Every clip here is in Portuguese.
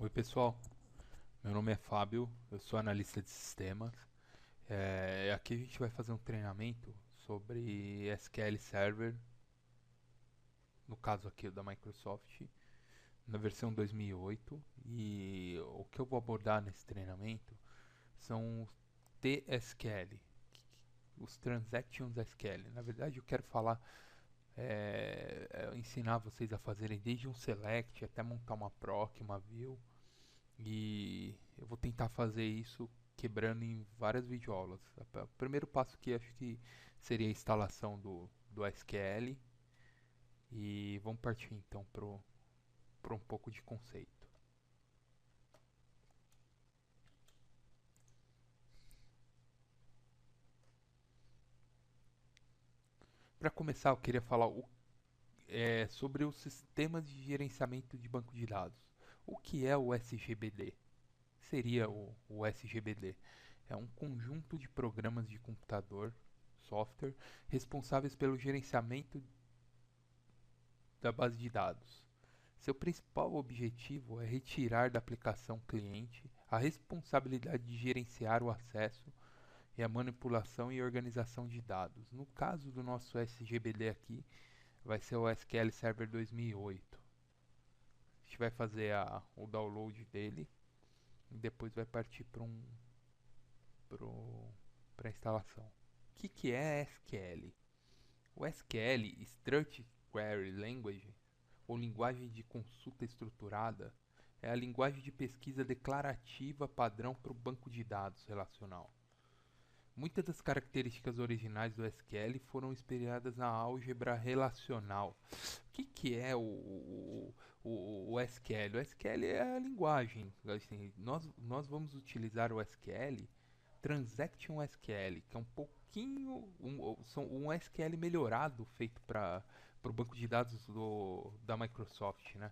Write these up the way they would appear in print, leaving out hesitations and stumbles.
Oi pessoal, meu nome é Fábio, eu sou analista de sistemas. Aqui a gente vai fazer um treinamento sobre SQL Server, no caso aqui o da Microsoft, na versão 2008. E o que eu vou abordar nesse treinamento são os TSQL, os Transactions SQL. Na verdade eu quero falar, ensinar vocês a fazerem desde um select até montar uma proc, uma view. E eu vou tentar fazer isso quebrando em várias videoaulas. O primeiro passo aqui acho que seria a instalação do SQL. E vamos partir então para um pouco de conceito. Para começar, eu queria falar sobre os sistemas de gerenciamento de banco de dados. O que é o SGBD? Seria o SGBD? É um conjunto de programas de computador, software, responsáveis pelo gerenciamento da base de dados. Seu principal objetivo é retirar da aplicação cliente a responsabilidade de gerenciar o acesso e a manipulação e organização de dados. No caso do nosso SGBD aqui, vai ser o SQL Server 2008. A gente vai fazer o download dele e depois vai partir para a instalação. O que é SQL? O SQL, Structured Query Language, ou linguagem de consulta estruturada, é a linguagem de pesquisa declarativa padrão para o banco de dados relacional. Muitas das características originais do SQL foram inspiradas na álgebra relacional. O que é o SQL? O SQL é a linguagem. Assim, nós vamos utilizar o SQL, Transaction SQL, que é um pouquinho um SQL melhorado feito para o banco de dados da Microsoft, né?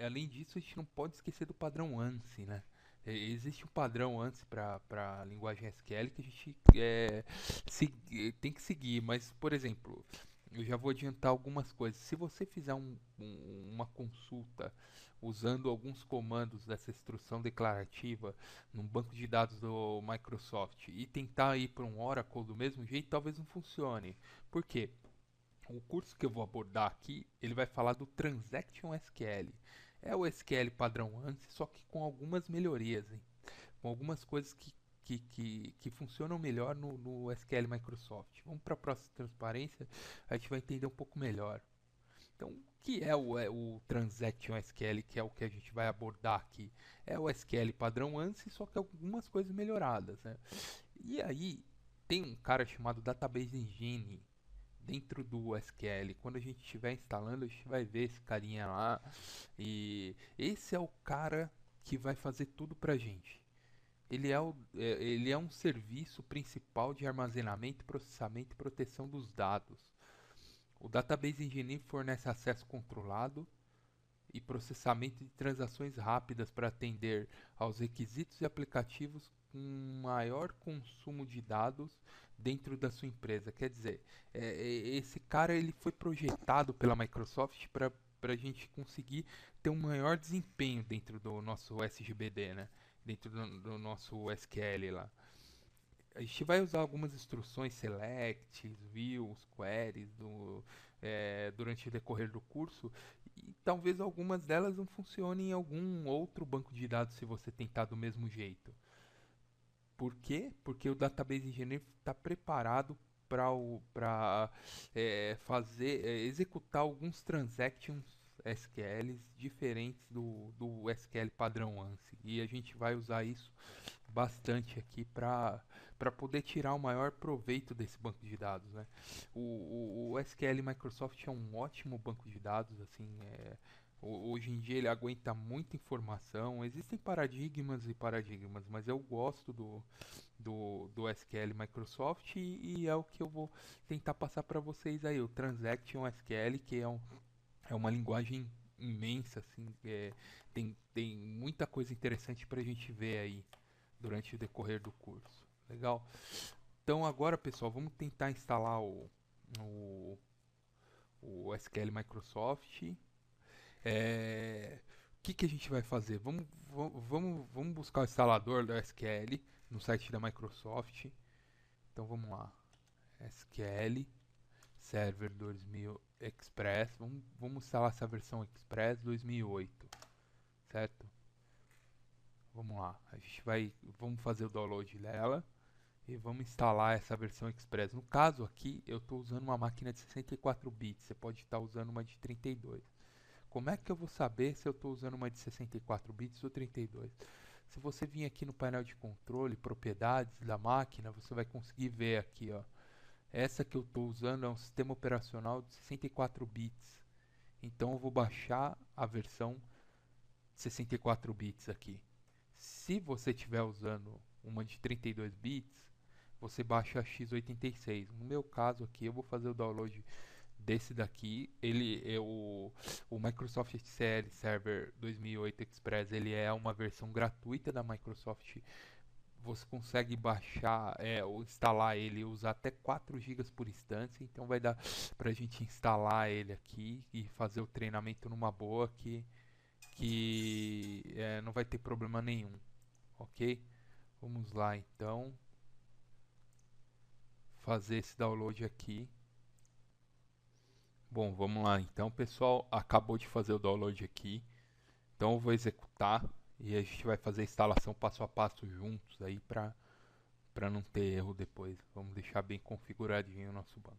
Além disso, a gente não pode esquecer do padrão ANSI, né? Existe um padrão ANSI para a linguagem SQL que a gente tem que seguir, mas, por exemplo, eu já vou adiantar algumas coisas. Se você fizer uma consulta usando alguns comandos dessa instrução declarativa num banco de dados do Microsoft e tentar ir para um Oracle do mesmo jeito, talvez não funcione. Por quê? O curso que eu vou abordar aqui, ele vai falar do Transaction SQL. É o SQL padrão ANSI, só que com algumas melhorias, hein? Com algumas coisas que funcionam melhor no SQL Microsoft. Vamos para a próxima transparência, a gente vai entender um pouco melhor. Então, o que é o Transaction SQL, que é o que a gente vai abordar aqui? É o SQL padrão ANSI, só que algumas coisas melhoradas, né? E aí, tem um cara chamado Database Engine dentro do SQL. Quando a gente estiver instalando, a gente vai ver esse carinha lá. E esse é o cara que vai fazer tudo pra gente. Ele é um serviço principal de armazenamento, processamento e proteção dos dados. O Database Engineer fornece acesso controlado e processamento de transações rápidas para atender aos requisitos e aplicativos com maior consumo de dados dentro da sua empresa. Quer dizer, esse cara ele foi projetado pela Microsoft para a gente conseguir ter um maior desempenho dentro do nosso SGBD, né? Dentro do nosso SQL lá. A gente vai usar algumas instruções selects, views, queries durante o decorrer do curso e talvez algumas delas não funcionem em algum outro banco de dados se você tentar do mesmo jeito. Por quê? Porque o Database Engineer está preparado para executar alguns transactions SQLs diferentes do SQL padrão ANSI. E a gente vai usar isso bastante aqui para poder tirar o maior proveito desse banco de dados, né? O SQL Microsoft é um ótimo banco de dados, assim, hoje em dia ele aguenta muita informação. Existem paradigmas e paradigmas, mas eu gosto do SQL Microsoft e é o que eu vou tentar passar para vocês aí, o Transaction SQL, que é uma linguagem imensa, assim, tem muita coisa interessante para a gente ver aí durante o decorrer do curso. Legal? Então agora, pessoal, vamos tentar instalar o SQL Microsoft. É, que a gente vai fazer? Vamos buscar o instalador da SQL no site da Microsoft. Então vamos lá. SQL Server 2000 Express. Vamos instalar essa versão Express 2008, certo? Vamos lá. Vamos fazer o download dela e vamos instalar essa versão Express. No caso aqui, eu estou usando uma máquina de 64 bits. Você pode estar usando uma de 32. Como é que eu vou saber se eu estou usando uma de 64 bits ou 32? Se você vir aqui no painel de controle, propriedades da máquina, você vai conseguir ver aqui, ó. Essa que eu estou usando é um sistema operacional de 64 bits. Então eu vou baixar a versão 64 bits aqui. Se você estiver usando uma de 32 bits, você baixa a x86. No meu caso aqui, eu vou fazer o download desse daqui. O Microsoft SQL Server 2008 Express, ele é uma versão gratuita da Microsoft. Você consegue baixar, ou instalar ele, usar até 4 GB por instância. Então vai dar pra gente instalar ele aqui e fazer o treinamento numa boa que não vai ter problema nenhum, ok? Vamos lá então fazer esse download aqui. Bom, vamos lá então, pessoal, acabou de fazer o download aqui. Então eu vou executar e a gente vai fazer a instalação passo a passo juntos aí para não ter erro depois. Vamos deixar bem configuradinho o nosso banco.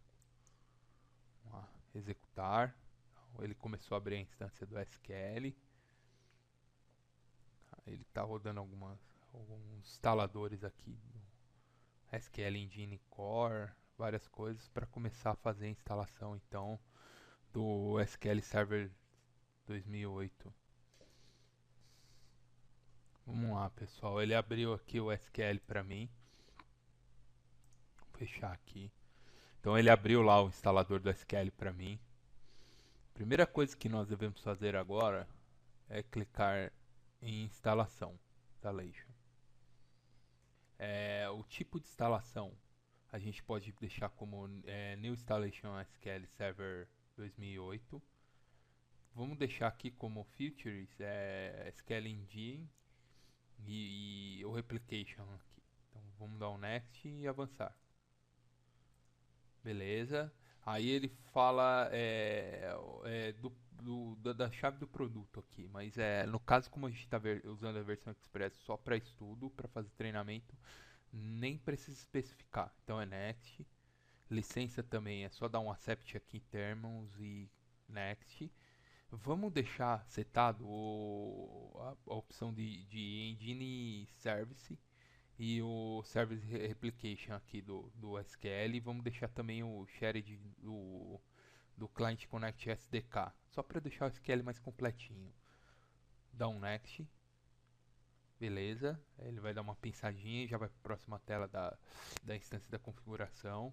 Vamos lá, executar. Ele começou a abrir a instância do SQL. Ele está rodando alguns instaladores aqui, SQL Engine Core, várias coisas para começar a fazer a instalação então do SQL Server 2008. Vamos lá, pessoal. Ele abriu aqui o SQL para mim. Vou fechar aqui. Então ele abriu lá o instalador do SQL para mim. Primeira coisa que nós devemos fazer agora é clicar em instalação, installation. O tipo de instalação a gente pode deixar como New Installation SQL Server 2008. Vamos deixar aqui como Features SQL Engine e o Replication aqui. Então vamos dar um Next e avançar. Beleza. Aí ele fala da chave do produto aqui, mas no caso, como a gente está usando a versão Express só para estudo, para fazer treinamento, nem precisa especificar. Então é Next. Licença também é só dar um accept aqui em termos e Next. Vamos deixar setado a opção de Engine Service e o Service Replication aqui do SQL. Vamos deixar também o shared do Client Connect SDK, só para deixar o SQL mais completinho. Dá um Next. Beleza, ele vai dar uma pensadinha e já vai para a próxima tela da instância da configuração.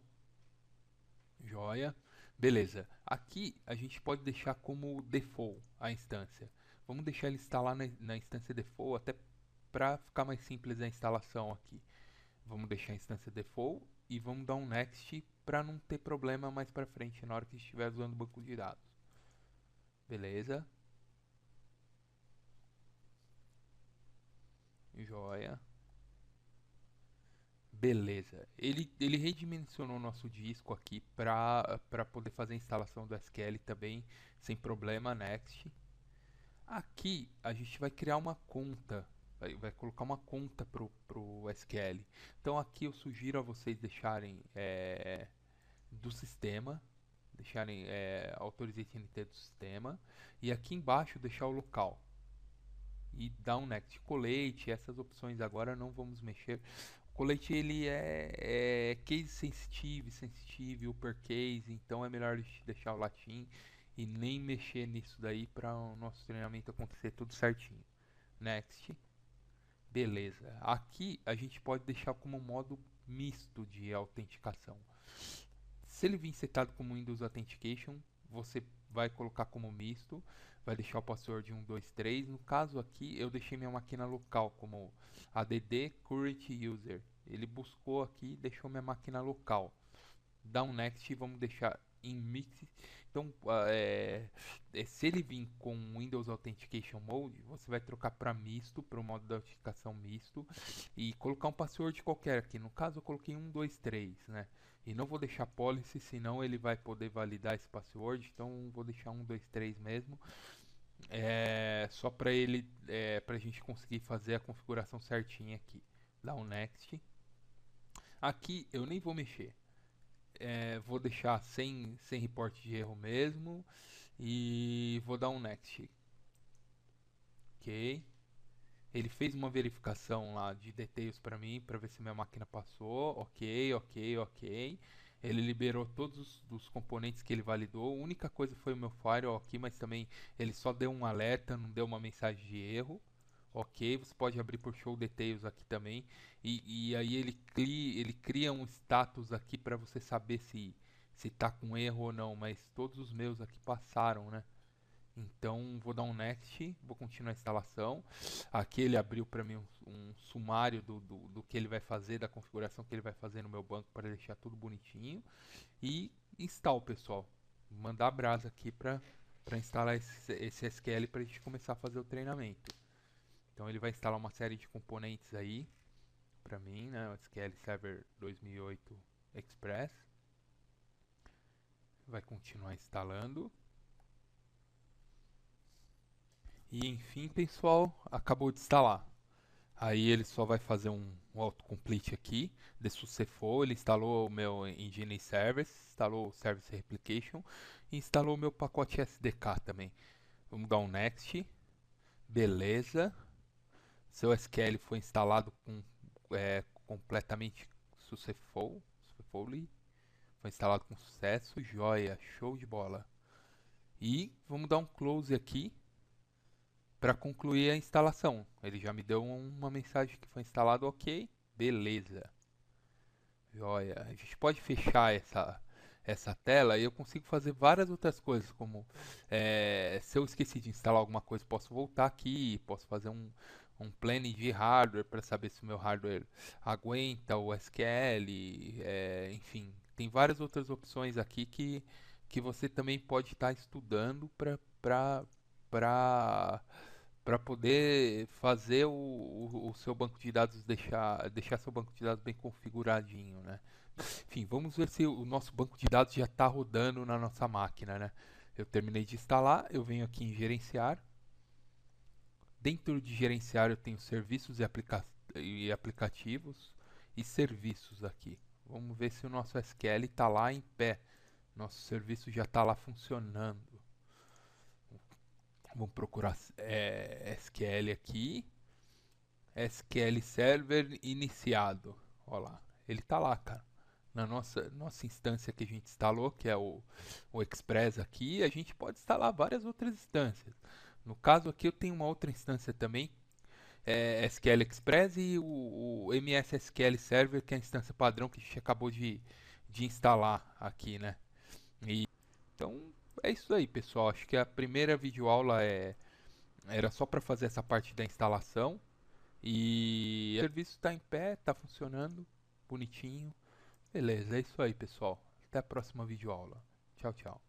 Joia. Beleza. Aqui a gente pode deixar como default a instância. Vamos deixar ele instalar na instância default até para ficar mais simples a instalação aqui. Vamos deixar a instância default e vamos dar um next para não ter problema mais para frente na hora que estiver usando o banco de dados. Beleza. Joia. Beleza. Ele redimensionou nosso disco aqui para poder fazer a instalação do SQL também sem problema. Next. Aqui a gente vai criar uma conta, vai colocar uma conta pro SQL. Então aqui eu sugiro a vocês deixarem do sistema, deixarem Authorization NT do sistema e aqui embaixo deixar o local e dar um next. Colete, essas opções agora não vamos mexer. O colete ele é case sensitive, uppercase, então é melhor deixar o latim e nem mexer nisso daí para o nosso treinamento acontecer tudo certinho. Next. Beleza. Aqui a gente pode deixar como modo misto de autenticação. Se ele vir setado como Windows Authentication, você vai colocar como misto, vai deixar o password 123. No caso aqui, eu deixei minha máquina local como add current user. Ele buscou aqui e deixou minha máquina local. Dá um next e vamos deixar em Então, se ele vir com Windows Authentication Mode, você vai trocar para misto, para o modo de autenticação misto, e colocar um password qualquer aqui. No caso, eu coloquei 123, né? E não vou deixar policy, senão ele vai poder validar esse password. Então, vou deixar 123 mesmo. Só para ele, para a gente conseguir fazer a configuração certinha aqui. Dá um next. Aqui eu nem vou mexer. Vou deixar sem reporte de erro mesmo. E vou dar um next. Ok. Ele fez uma verificação lá de details para mim, para ver se minha máquina passou. Ok, ok, ok. Ele liberou todos os componentes que ele validou. A única coisa foi o meu firewall aqui, mas também ele só deu um alerta, não deu uma mensagem de erro. Ok, você pode abrir por show details aqui também. E aí ele cria um status aqui para você saber se tá com erro ou não. Mas todos os meus aqui passaram, né? Então vou dar um next, vou continuar a instalação. Aqui ele abriu para mim um sumário do que ele vai fazer, da configuração que ele vai fazer no meu banco para deixar tudo bonitinho. E install, pessoal. Vou mandar a brasa aqui para instalar esse SQL para a gente começar a fazer o treinamento. Então ele vai instalar uma série de componentes aí para mim, né? O SQL Server 2008 Express. Vai continuar instalando. E enfim, pessoal, acabou de instalar. Aí ele só vai fazer um autocomplete aqui, de successful. Ele instalou o meu Engine Service, instalou o Service Replication e instalou o meu pacote SDK também. Vamos dar um next. Beleza. Seu SQL foi instalado completamente successfully. Foi instalado com sucesso. Joia, show de bola. E vamos dar um close aqui para concluir a instalação. Ele já me deu uma mensagem que foi instalado, ok, beleza. Joia. A gente pode fechar essa tela e eu consigo fazer várias outras coisas, como se eu esqueci de instalar alguma coisa, posso voltar aqui, posso fazer um planning de hardware para saber se o meu hardware aguenta o SQL, enfim, tem várias outras opções aqui que você também pode estar estudando para poder fazer o seu banco de dados deixar seu banco de dados bem configuradinho, né? Enfim, vamos ver se o nosso banco de dados já está rodando na nossa máquina, né? Eu terminei de instalar, eu venho aqui em gerenciar. Dentro de gerenciar eu tenho serviços e aplicativos e serviços aqui. Vamos ver se o nosso SQL está lá em pé. Nosso serviço já está lá funcionando. Vamos procurar SQL aqui. SQL Server iniciado. Olha lá. Ele está lá, cara. Na nossa instância que a gente instalou, que é o Express aqui, a gente pode instalar várias outras instâncias. No caso aqui eu tenho uma outra instância também, SQL Express e o MS SQL Server, que é a instância padrão que a gente acabou de instalar aqui, né? Então é isso aí, pessoal. Acho que a primeira videoaula era só para fazer essa parte da instalação. E o serviço está em pé, está funcionando, bonitinho. Beleza, é isso aí, pessoal. Até a próxima videoaula. Tchau, tchau.